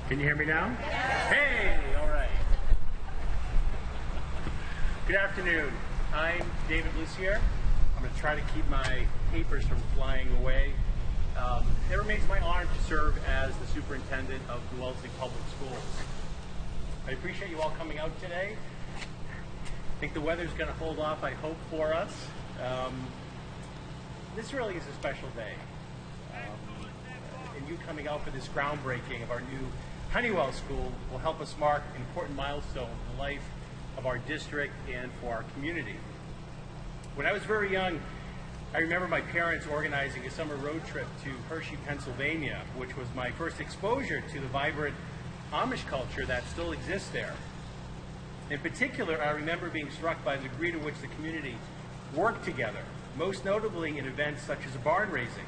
Can you hear me now? Hey, all right. Good afternoon. I'm David Lucier. I'm going to try to keep my papers from flying away. It remains my honor to serve as the superintendent of the Wellesley Public Schools. I appreciate you all coming out today. I think the weather's going to hold off, I hope, for us. This really is a special day. And you coming out for this groundbreaking of our new Hunnewell School will help us mark an important milestone in the life of our district and for our community. When I was very young, I remember my parents organizing a summer road trip to Hershey, Pennsylvania, which was my first exposure to the vibrant Amish culture that still exists there. In particular, I remember being struck by the degree to which the community worked together, most notably in events such as a barn raising,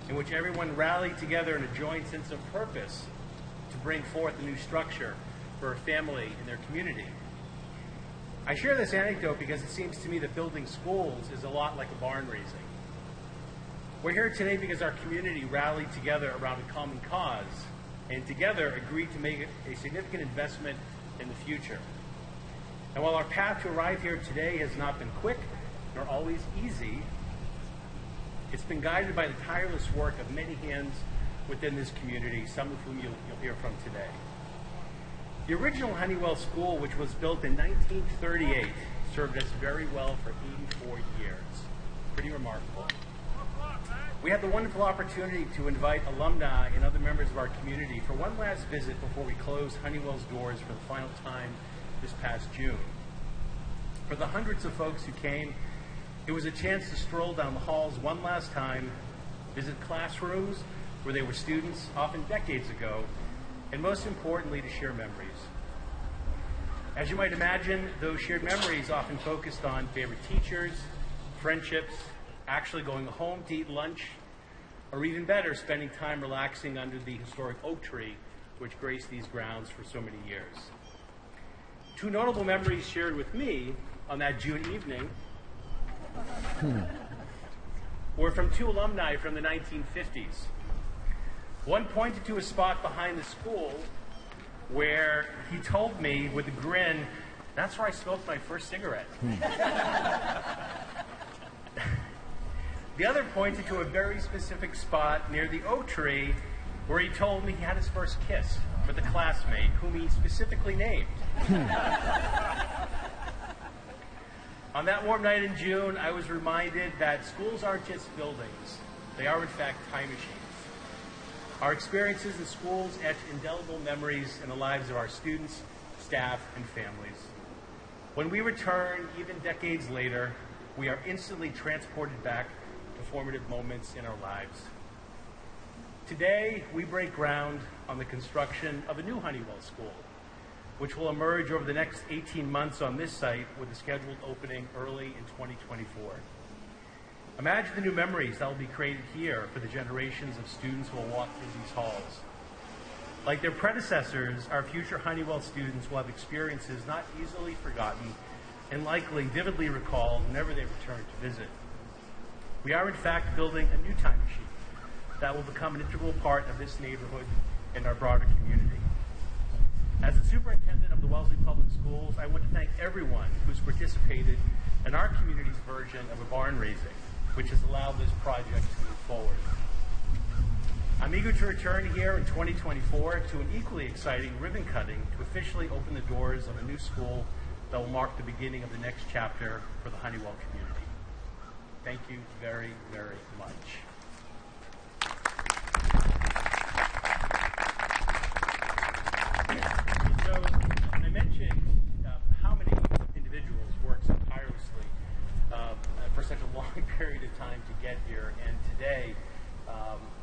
in which everyone rallied together in a joint sense of purpose to bring forth a new structure for a family in their community. I share this anecdote because it seems to me that building schools is a lot like a barn raising. We're here today because our community rallied together around a common cause and together agreed to make a significant investment in the future. And while our path to arrive here today has not been quick nor always easy, it's been guided by the tireless work of many hands within this community, some of whom you'll hear from today. The original Hunnewell School, which was built in 1938, served us very well for 84 years. Pretty remarkable. We had the wonderful opportunity to invite alumni and other members of our community for one last visit before we closed Hunnewell's doors for the final time this past June. For the hundreds of folks who came, it was a chance to stroll down the halls one last time, visit classrooms where they were students, often decades ago, and most importantly, to share memories. As you might imagine, those shared memories often focused on favorite teachers, friendships, actually going home to eat lunch, or even better, spending time relaxing under the historic oak tree which graced these grounds for so many years. Two notable memories shared with me on that June evening were from two alumni from the 1950s. One pointed to a spot behind the school where he told me with a grin, "That's where I smoked my first cigarette." The other pointed to a very specific spot near the oak tree where he told me he had his first kiss with a classmate whom he specifically named. On that warm night in June, I was reminded that schools aren't just buildings. They are, in fact, time machines. Our experiences in schools etch indelible memories in the lives of our students, staff, and families. When we return, even decades later, we are instantly transported back to formative moments in our lives. Today, we break ground on the construction of a new Hunnewell School, which will emerge over the next 18 months on this site with a scheduled opening early in 2024. Imagine the new memories that will be created here for the generations of students who will walk through these halls. Like their predecessors, our future Hunnewell students will have experiences not easily forgotten and likely vividly recalled whenever they return to visit. We are in fact building a new time machine that will become an integral part of this neighborhood and our broader community. As the superintendent of the Wellesley Public Schools, I want to thank everyone who's participated in our community's version of a barn raising, which has allowed this project to move forward. I'm eager to return here in 2024 to an equally exciting ribbon cutting to officially open the doors of a new school that will mark the beginning of the next chapter for the Hunnewell community. Thank you very, very much. So I mentioned how many individuals worked so tirelessly for such a long period of time to get here, and today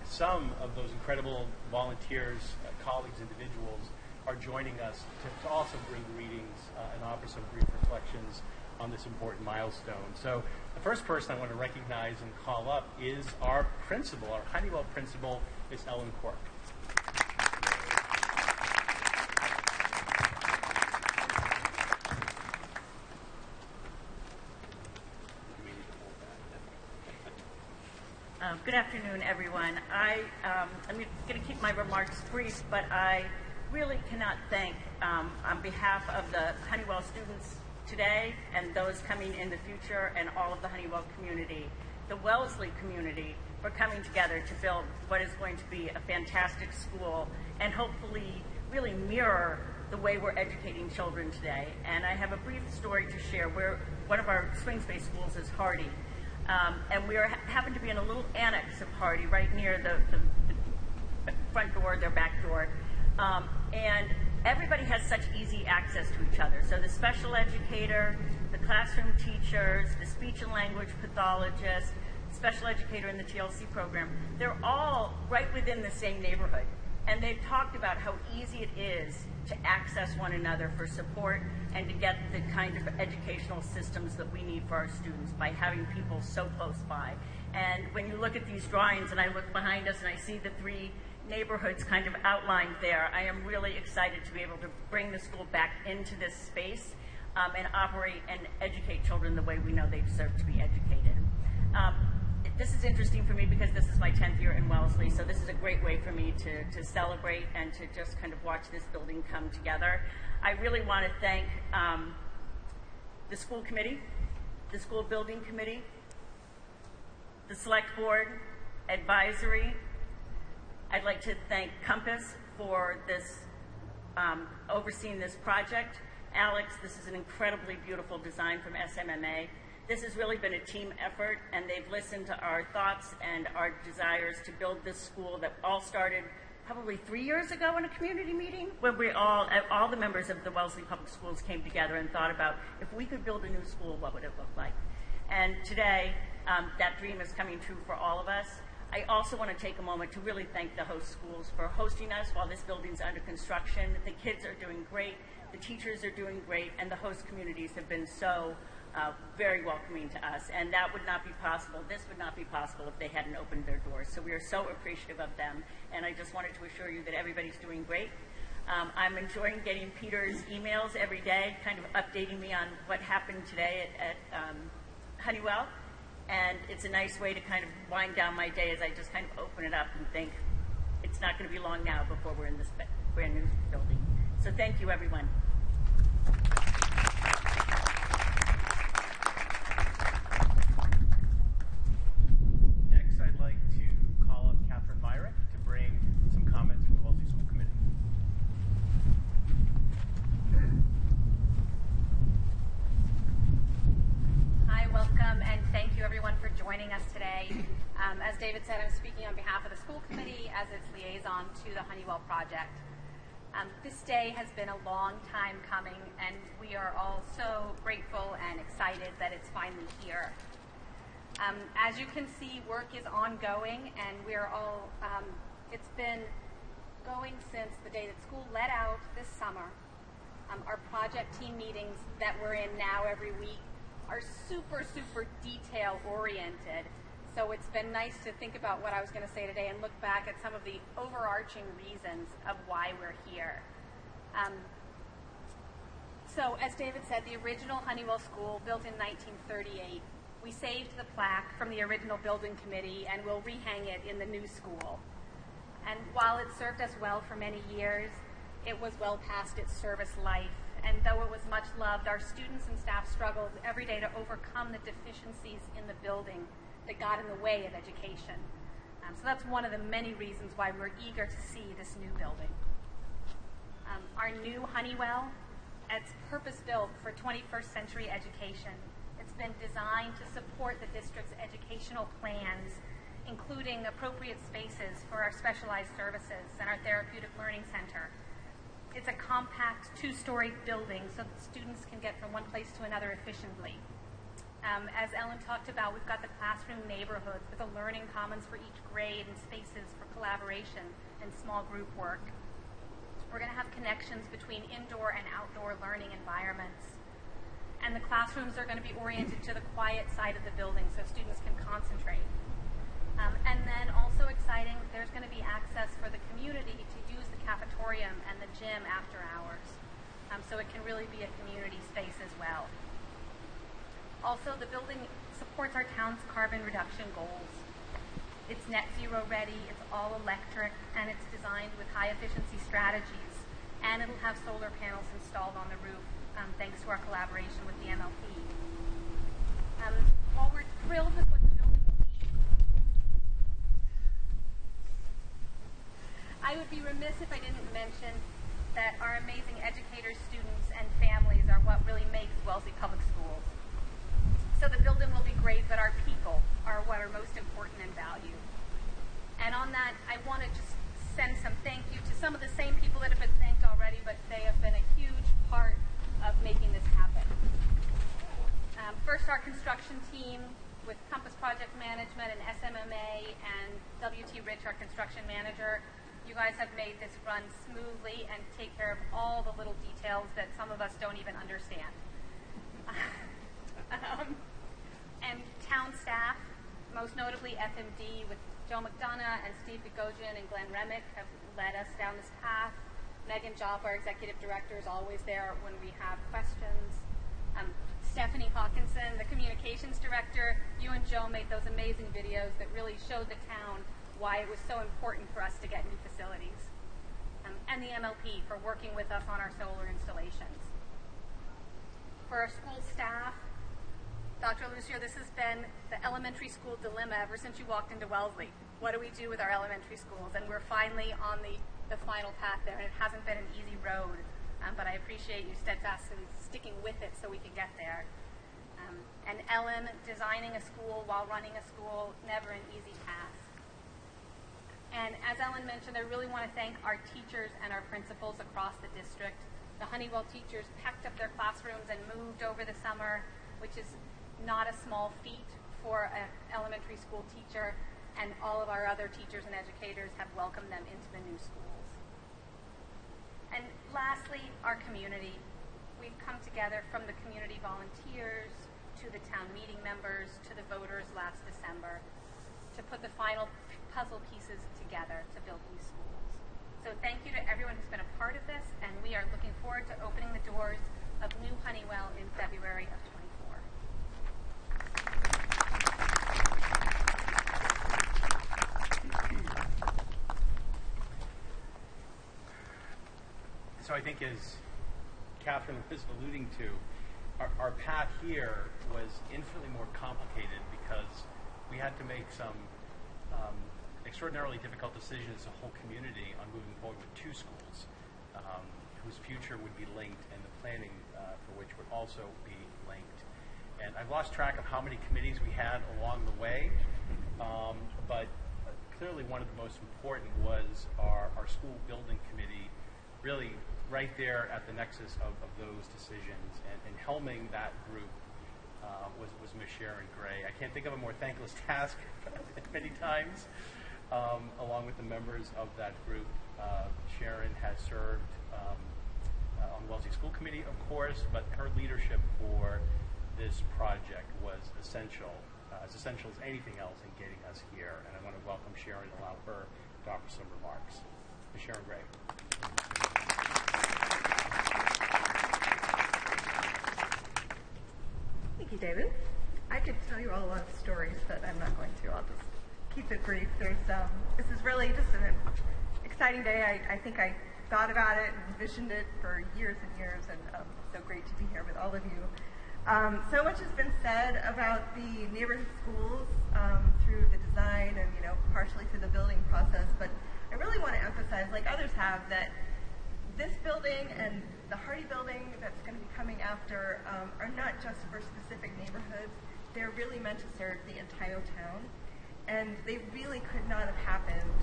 some of those incredible volunteers, colleagues, individuals are joining us to also bring greetings and offer some brief reflections on this important milestone. So the first person I want to recognize and call up is our principal, our Hunnewell principal, Ms. Ellen Quirk. Good afternoon, everyone. I'm going to keep my remarks brief, but I really cannot thank, on behalf of the Hunnewell students today and those coming in the future and all of the Hunnewell community, the Wellesley community, for coming together to build what is going to be a fantastic school and hopefully really mirror the way we're educating children today. And I have a brief story to share. One of our swing space schools is Hardy, and we happen to be in a little annex of Hardy right near the front door, their back door, and everybody has such easy access to each other. So the special educator, the classroom teachers, the speech and language pathologist, special educator in the TLC program, they're all right within the same neighborhood. And they've talked about how easy it is to access one another for support and to get the kind of educational systems that we need for our students by having people so close by. And when you look at these drawings and I look behind us and I see the three neighborhoods kind of outlined there, I am really excited to be able to bring the school back into this space and operate and educate children the way we know they deserve to be educated. This is interesting for me because this is my 10th year in Wellesley, so this is a great way for me to celebrate and to just kind of watch this building come together. I really want to thank the school committee, the school building committee, the select board, advisory. I'd like to thank Compass for this overseeing this project. Alex, this is an incredibly beautiful design from SMMA. This has really been a team effort, and they've listened to our thoughts and our desires to build this school that all started probably 3 years ago in a community meeting when all the members of the Wellesley Public Schools came together and thought about if we could build a new school, what would it look like? And today, that dream is coming true for all of us. I also want to take a moment to really thank the host schools for hosting us while this building's under construction. The kids are doing great, the teachers are doing great, and the host communities have been so very welcoming to us, and that would not be possible. This would not be possible if they hadn't opened their doors. So we are so appreciative of them, and I just wanted to assure you that everybody's doing great. I'm enjoying getting Peter's emails every day, kind of updating me on what happened today at Hunnewell, and it's a nice way to kind of wind down my day as I just kind of open it up and think it's not going to be long now before we're in this brand new building. So thank you, everyone. I'd like to call up Catherine Mirick to bring some comments from the Wellesley School Committee. Hi, welcome, and thank you everyone for joining us today. As David said, I'm speaking on behalf of the school committee as its liaison to the Hunnewell project. This day has been a long time coming, and we are all so grateful and excited that it's finally here. As you can see, work is ongoing, and we're all, it's been going since the day that school let out this summer. Our project team meetings that we're in now every week are super, super detail-oriented. So it's been nice to think about what I was going to say today and look back at some of the overarching reasons of why we're here. So as David said, the original Hunnewell School, built in 1938, we saved the plaque from the original building committee and we'll rehang it in the new school. And while it served us well for many years, it was well past its service life. And though it was much loved, our students and staff struggled every day to overcome the deficiencies in the building that got in the way of education. So that's one of the many reasons why we're eager to see this new building. Our new Hunnewell, it's purpose-built for 21st century education. It's been designed to support the district's educational plans, including appropriate spaces for our specialized services and our therapeutic learning center. It's a compact two-story building so that students can get from one place to another efficiently. As Ellen talked about, we've got the classroom neighborhoods with a learning commons for each grade and spaces for collaboration and small group work. We're going to have connections between indoor and outdoor learning environments. And the classrooms are going to be oriented to the quiet side of the building so students can concentrate. And then also exciting, there's going to be access for the community to use the cafetorium and the gym after hours. So it can really be a community space as well. Also, the building supports our town's carbon reduction goals. It's net zero ready, it's all electric, and it's designed with high efficiency strategies and it'll have solar panels installed on the roof, thanks to our collaboration with the MLP. While we're thrilled with what the building will be, I would be remiss if I didn't mention that our amazing educators, students, and families are what really makes Wellesley Public Schools. So the building will be great, but our people are what are most important and valued. And on that, I want to just send some thank you to some of the same people that have been thanked already, but they have been a huge part of making this happen. First, our construction team with Compass Project Management and SMMA and W.T. Rich, our construction manager. You guys have made this run smoothly and take care of all the little details that some of us don't even understand. And town staff, most notably FMD with Joe McDonough and Steve Gagosian and Glenn Remick have led us down this path. Megan Job, our executive director, is always there when we have questions. Stephanie Hawkinson, the communications director, you and Joe made those amazing videos that really showed the town why it was so important for us to get new facilities. And the MLP for working with us on our solar installations. For our school staff, Dr. Lucio, this has been the elementary school dilemma ever since you walked into Wellesley. What do we do with our elementary schools? And we're finally on the final path there, and it hasn't been an easy road, but I appreciate you steadfastly sticking with it so we can get there. And Ellen, designing a school while running a school, never an easy task. And as Ellen mentioned, I really want to thank our teachers and our principals across the district. The Hunnewell teachers packed up their classrooms and moved over the summer, which is not a small feat for an elementary school teacher, and all of our other teachers and educators have welcomed them into the new schools. And lastly, our community. We've come together from the community volunteers to the town meeting members to the voters last December to put the final puzzle pieces together to build these schools. So thank you to everyone who's been a part of this, and we are looking forward to opening the doors of new Hunnewell in February of 24. So I think, as Catherine was alluding to, our path here was infinitely more complicated because we had to make some extraordinarily difficult decisions as a whole community on moving forward with two schools whose future would be linked and the planning for which would also be linked. And I've lost track of how many committees we had along the way, but clearly one of the most important was our school building committee, really right there at the nexus of those decisions. And helming that group was Ms. Sharon Gray. I can't think of a more thankless task many times. Along with the members of that group, Sharon has served on the Wellesley School Committee, of course, but her leadership for this project was essential, as essential as anything else in getting us here. And I want to welcome Sharon and allow her to offer some remarks. Ms. Sharon Gray. Thank you, David. I could tell you all a lot of stories, but I'm not going to. I'll just keep it brief. This is really just an exciting day. I think I thought about it and envisioned it for years and years, and so great to be here with all of you. So much has been said about the neighborhood schools through the design and, partially through the building process, but I really want to emphasize, like others have, that this building and the Hardy building that's going to be coming after are not just for specific neighborhoods. They're really meant to serve the entire town. And they really could not have happened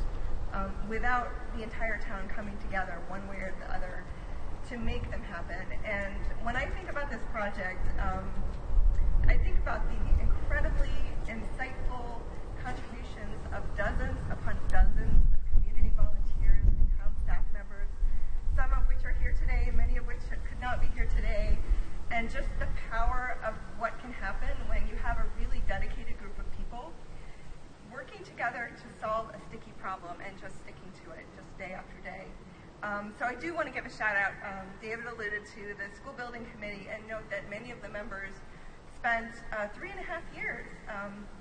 without the entire town coming together one way or the other to make them happen. And when I think about this project, I think about the incredibly insightful contributions of dozens upon dozens of community volunteers and town staff members, some of which are here today, many of which could not be here today, and just the power of what can happen when you have a really dedicated group of people working together to solve a sticky problem and just sticking to it, just day after day. So I do want to give a shout out. David alluded to the school building committee, and note that many of the members spent 3.5 years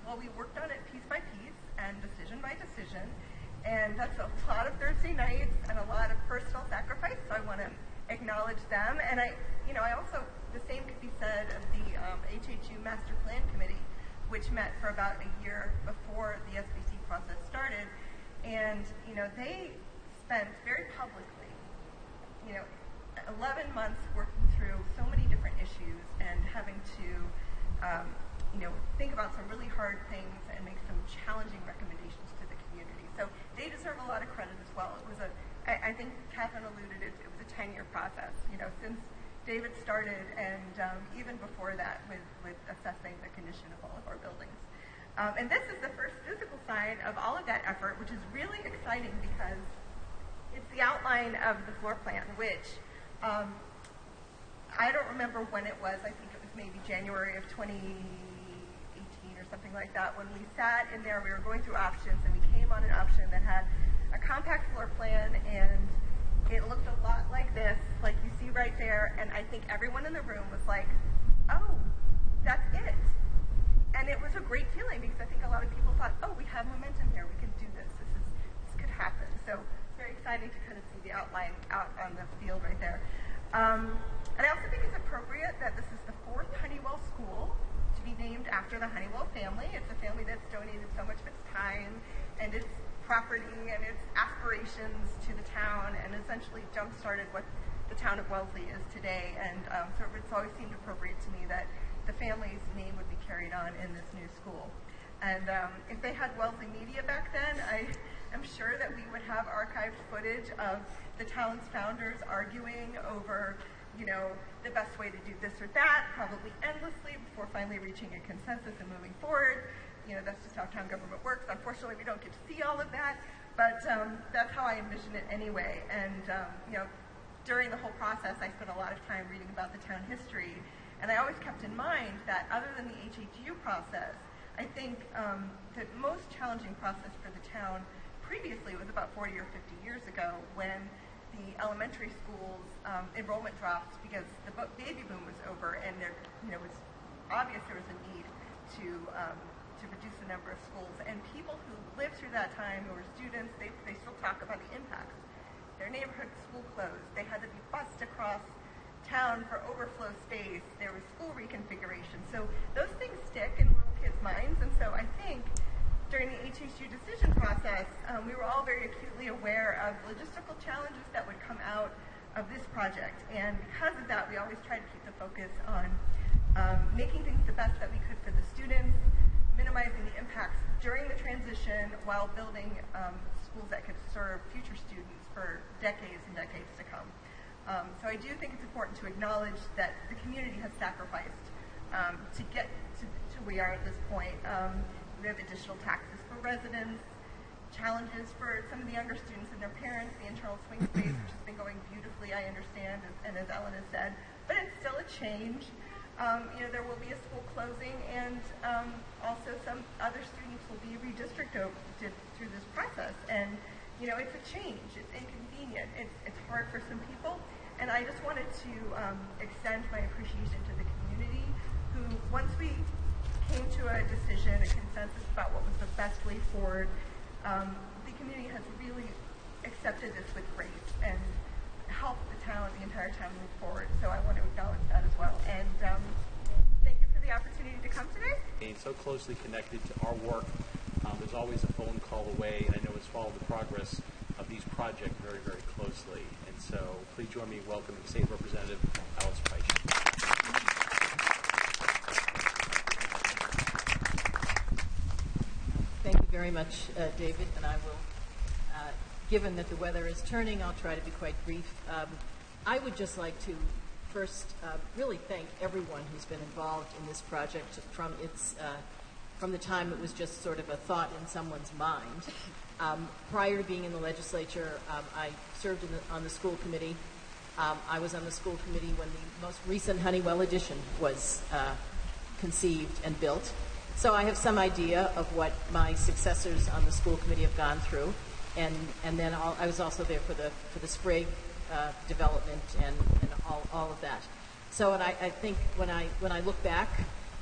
while we worked on it piece by piece and decision by decision. And that's a lot of Thursday nights and a lot of personal sacrifice, so I want to acknowledge them. And I also, the same could be said of the HHU Master Plan Committee, which met for about a year before the SBC process started. And, they spent very publicly, 11 months working through so many different issues and having to, think about some really hard things and make some challenging recommendations to the community. So they deserve a lot of credit as well. It was I think Catherine alluded, it was a 10-year process, since David started and even before that with assessing the condition of all of our buildings. And this is the first physical side of all of that effort, which is really exciting because it's the outline of the floor plan, which I don't remember when it was. I think it was maybe January of 2018 or something like that. When we sat in there, we were going through options, and we came on an option that had a compact floor plan, and it looked a lot like this, like you see right there. And I think everyone in the room was like, "Oh, that's it." And it was a great feeling because I think a lot of people thought, "Oh, we have momentum here. We can do this. This could happen." So it's very exciting to kind of see the outline out on the field right there. And I also think it's appropriate that this is the 4th Hunnewell school to be named after the Hunnewell family. It's a family that's donated so much of its time and its property and its aspirations to the town and essentially jump-started what the town of Wellesley is today. And so it's always seemed appropriate to me that the family's name would be carried on in this new school. And if they had Wellesley media back then, I am sure that we would have archived footage of the town's founders arguing over, the best way to do this or that, probably endlessly, before finally reaching a consensus and moving forward. That's just how town government works. Unfortunately, we don't get to see all of that, but that's how I envision it anyway. And, during the whole process, I spent a lot of time reading about the town history, and I always kept in mind that other than the HHU process, I think the most challenging process for the town previously was about 40 or 50 years ago when the elementary schools enrollment dropped because the baby boom was over, and there, it was obvious there was a need to reduce the number of schools. And people who lived through that time, who were students, they still talk about the impacts. Their neighborhood school closed. They had to be bused across town for overflow space. There was school reconfiguration. So those things stick in little kids' minds. And so I think during the HHU decision process, we were all very acutely aware of logistical challenges that would come out of this project. And because of that, we always tried to keep the focus on making things the best that we could for the students, minimizing the impacts during the transition while building schools that could serve future students for decades and decades to come. So I do think it's important to acknowledge that the community has sacrificed to get to where we are at this point. We have additional taxes for residents, challenges for some of the younger students and their parents, the internal swing space, which has been going beautifully, I understand, and as Ellen has said, but it's still a change. There will be a school closing, and also some other students will be redistricted through this process. And, it's a change. It's inconvenient. It's hard for some people. And I just wanted to extend my appreciation to the community who, once we came to a decision, a consensus about what was the best way forward, the community has really accepted this with grace and helped the town the entire time move forward. So I want to acknowledge that as well. And thank you for the opportunity to come today. Being so closely connected to our work, there's always a phone call away, and I know it's followed the progress of these projects very, very closely. And so please join me in welcoming State Representative Alice Peisch. Thank you very much, David, and I will, given that the weather is turning, I'll try to be quite brief. I would just like to first really thank everyone who's been involved in this project from the time it was just sort of a thought in someone's mind. Prior to being in the legislature, I served on the school committee. I was on the school committee when the most recent Hunnewell addition was conceived and built. So I have some idea of what my successors on the school committee have gone through, and then I was also there for the Sprague development and all of that. So, and I think when I look back,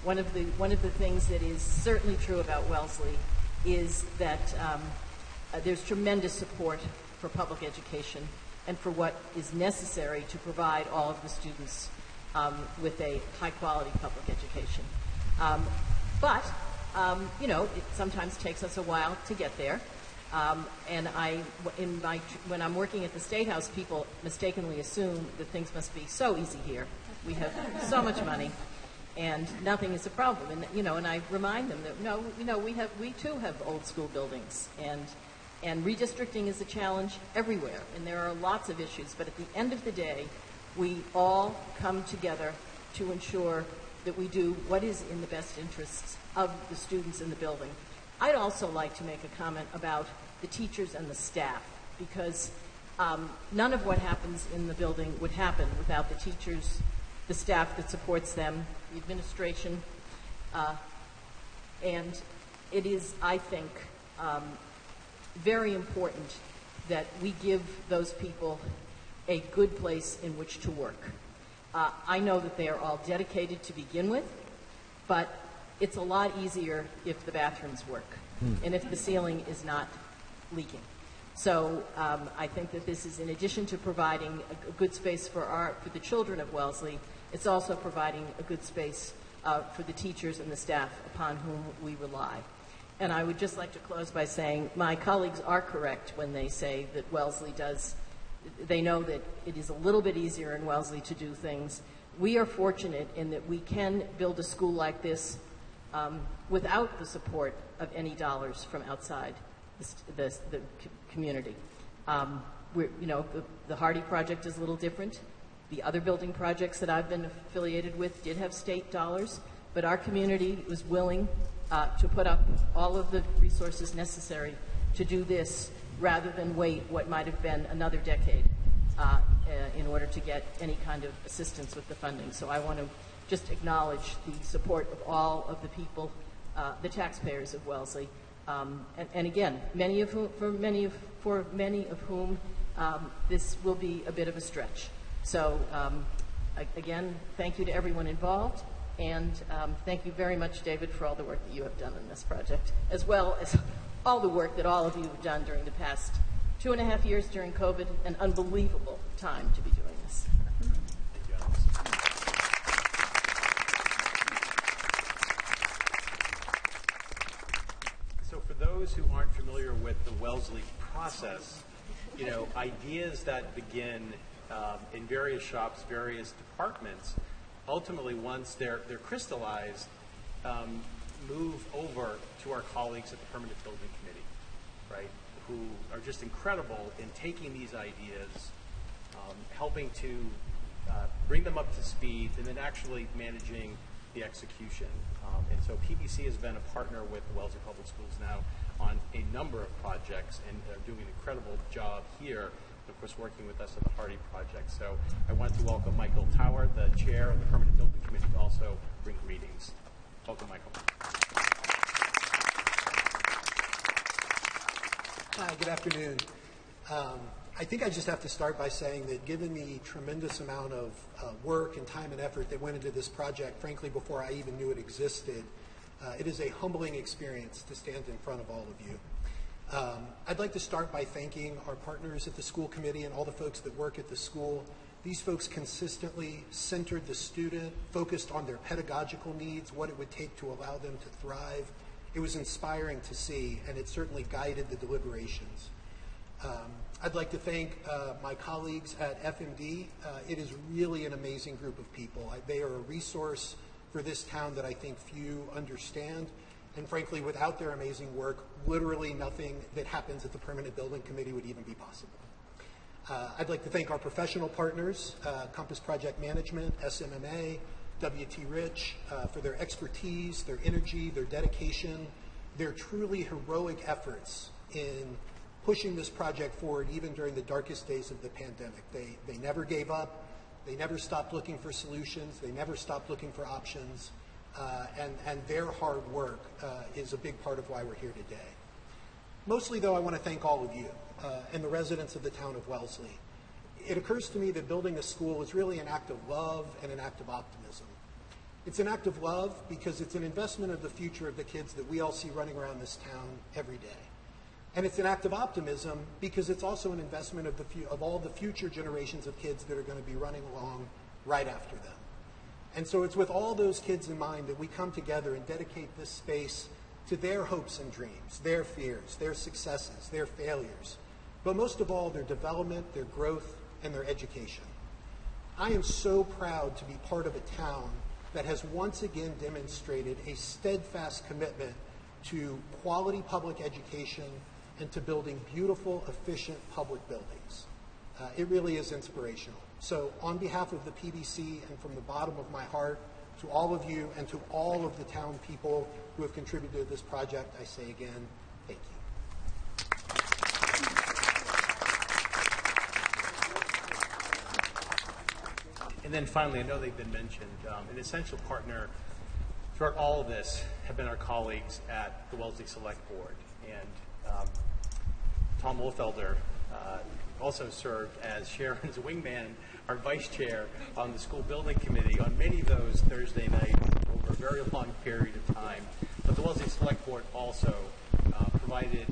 one of the things that is certainly true about Wellesley is that there's tremendous support for public education and for what is necessary to provide all of the students with a high-quality public education. But it sometimes takes us a while to get there. And when I'm working at the State House, people mistakenly assume that things must be so easy here. We have so much money, and nothing is a problem. And I remind them that we too have old school buildings, and redistricting is a challenge everywhere, and there are lots of issues. But at the end of the day, we all come together to ensure that we do what is in the best interests of the students in the building. I'd also like to make a comment about the teachers and the staff, because none of what happens in the building would happen without the teachers, the staff that supports them, the administration, and it is, I think, very important that we give those people a good place in which to work. I know that they are all dedicated to begin with, but it's a lot easier if the bathrooms work and if the ceiling is not leaking. So I think that this is, in addition to providing a good space for the children of Wellesley, it's also providing a good space for the teachers and the staff upon whom we rely. And I would just like to close by saying my colleagues are correct when they say that Wellesley they know that it is a little bit easier in Wellesley to do things. We are fortunate in that we can build a school like this without the support of any dollars from outside the community. The Hardy project is a little different. The other building projects that I've been affiliated with did have state dollars, but our community was willing to put up all of the resources necessary to do this rather than wait what might have been another decade in order to get any kind of assistance with the funding. So I want to just acknowledge the support of all of the people, the taxpayers of Wellesley, and again, for many of whom this will be a bit of a stretch. So again, thank you to everyone involved, and thank you very much, David, for all the work that you have done on this project, as well as all the work that all of you have done during the past 2.5 years during COVID, an unbelievable time to be doing this. So for those who aren't familiar with the Wellesley process, ideas that begin in various shops, various departments, ultimately once they're crystallized, move over to our colleagues at the Permanent Building Committee, right, who are just incredible in taking these ideas, helping to bring them up to speed, and then actually managing the execution. And so PBC has been a partner with the Wellesley Public Schools now on a number of projects, and are doing an incredible job here, of course, working with us at the Hardy Project. So I want to welcome Michael Tower, the chair of the Permanent Building Committee, to also bring greetings. Welcome, Michael. Hi, good afternoon. I think I just have to start by saying that given the tremendous amount of work and time and effort that went into this project, frankly, before I even knew it existed, it is a humbling experience to stand in front of all of you. I'd like to start by thanking our partners at the school committee and all the folks that work at the school. These folks consistently centered the student, focused on their pedagogical needs, what it would take to allow them to thrive. It was inspiring to see, and it certainly guided the deliberations. I'd like to thank my colleagues at FMD. It is really an amazing group of people. They are a resource for this town that I think few understand. And frankly, without their amazing work, literally nothing that happens at the Permanent Building Committee would even be possible. I'd like to thank our professional partners, Compass Project Management, SMMA, W.T. Rich, for their expertise, their energy, their dedication, their truly heroic efforts in pushing this project forward even during the darkest days of the pandemic. They never gave up. They never stopped looking for solutions. They never stopped looking for options. And their hard work is a big part of why we're here today. Mostly, though, I want to thank all of you and the residents of the town of Wellesley. It occurs to me that building a school is really an act of love and an act of optimism. It's an act of love because it's an investment of the future of the kids that we all see running around this town every day. And it's an act of optimism because it's also an investment of all the future generations of kids that are going to be running along right after them. And so it's with all those kids in mind that we come together and dedicate this space to their hopes and dreams, their fears, their successes, their failures, but most of all, their development, their growth, and their education. I am so proud to be part of a town that has once again demonstrated a steadfast commitment to quality public education and to building beautiful, efficient public buildings. It really is inspirational. So on behalf of the PBC and from the bottom of my heart, to all of you and to all of the town people who have contributed to this project, I say again, thank you. And then finally, I know they've been mentioned, an essential partner throughout all of this have been our colleagues at the Wellesley Select Board. And Tom Ulfelder also served as Sharon's wingman, our vice chair on the school building committee on many of those Thursday nights over a very long period of time. But the Wellesley Select Board also provided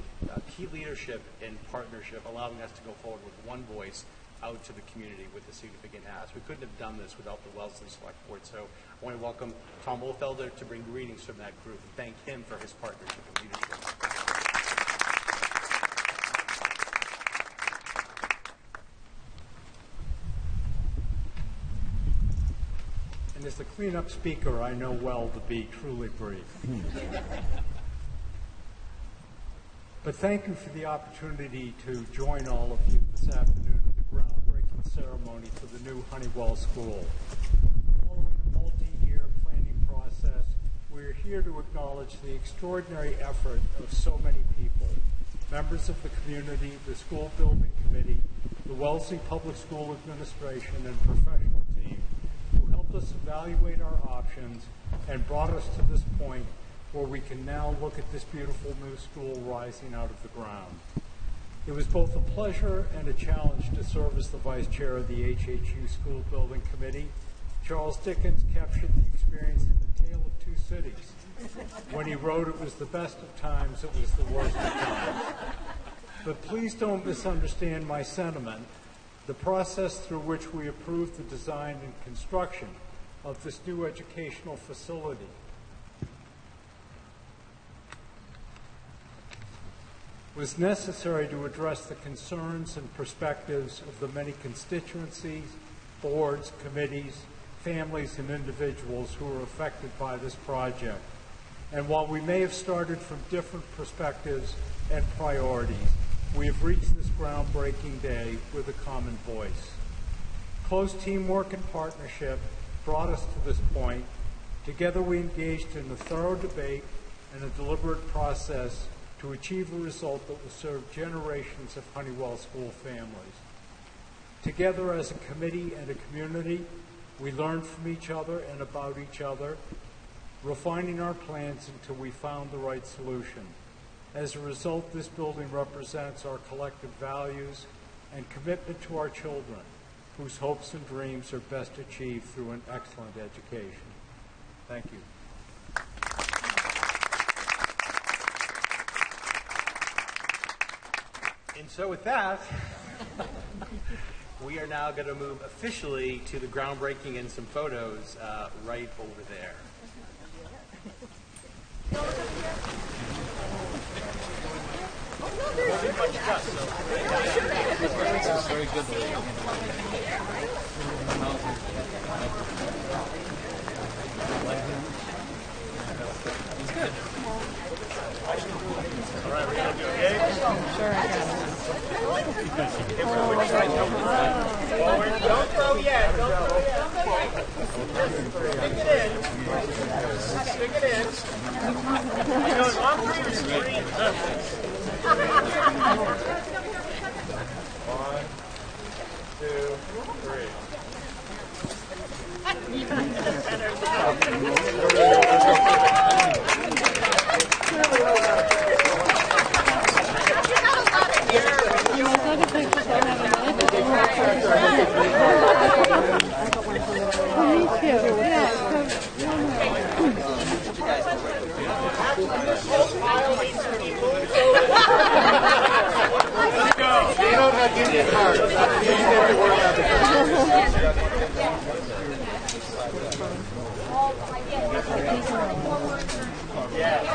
key leadership and partnership, allowing us to go forward with one voice out to the community with a significant ask. We couldn't have done this without the Wellesley Select Board. So I want to welcome Tom Ulfelder to bring greetings from that group and thank him for his partnership and leadership. And as the cleanup speaker, I know well to be truly brief. But thank you for the opportunity to join all of you this afternoon at the groundbreaking ceremony for the new Hunnewell School. Following a multi-year planning process, we're here to acknowledge the extraordinary effort of so many people, members of the community, the school building committee, the Wellesley Public School Administration, and professional team who helped us evaluate our options and brought us to this point where we can now look at this beautiful new school rising out of the ground. It was both a pleasure and a challenge to serve as the vice chair of the HHU School Building Committee. Charles Dickens captured the experience in The Tale of Two Cities. When he wrote, it was the best of times, it was the worst of times. But please don't misunderstand my sentiment. The process through which we approved the design and construction of this new educational facility was necessary to address the concerns and perspectives of the many constituencies, boards, committees, families, and individuals who are affected by this project. And while we may have started from different perspectives and priorities, we have reached this groundbreaking day with a common voice. Close teamwork and partnership brought us to this point. Together we engaged in a thorough debate and a deliberate process to achieve a result that will serve generations of Hunnewell School families. Together as a committee and a community, we learned from each other and about each other, refining our plans until we found the right solution. As a result, this building represents our collective values and commitment to our children, whose hopes and dreams are best achieved through an excellent education. Thank you. And so with that, we are now going to move officially to the groundbreaking and some photos right over there. Very good. All right, we're going to do it. Sure, I got it. Forward. Don't throw yet. Don't throw yet. Stick it in. Stick it in. You know, on three or three. 1, 2, 3. This whole pile needs to be moved over. not getting your card. You get to work out the card. Yeah.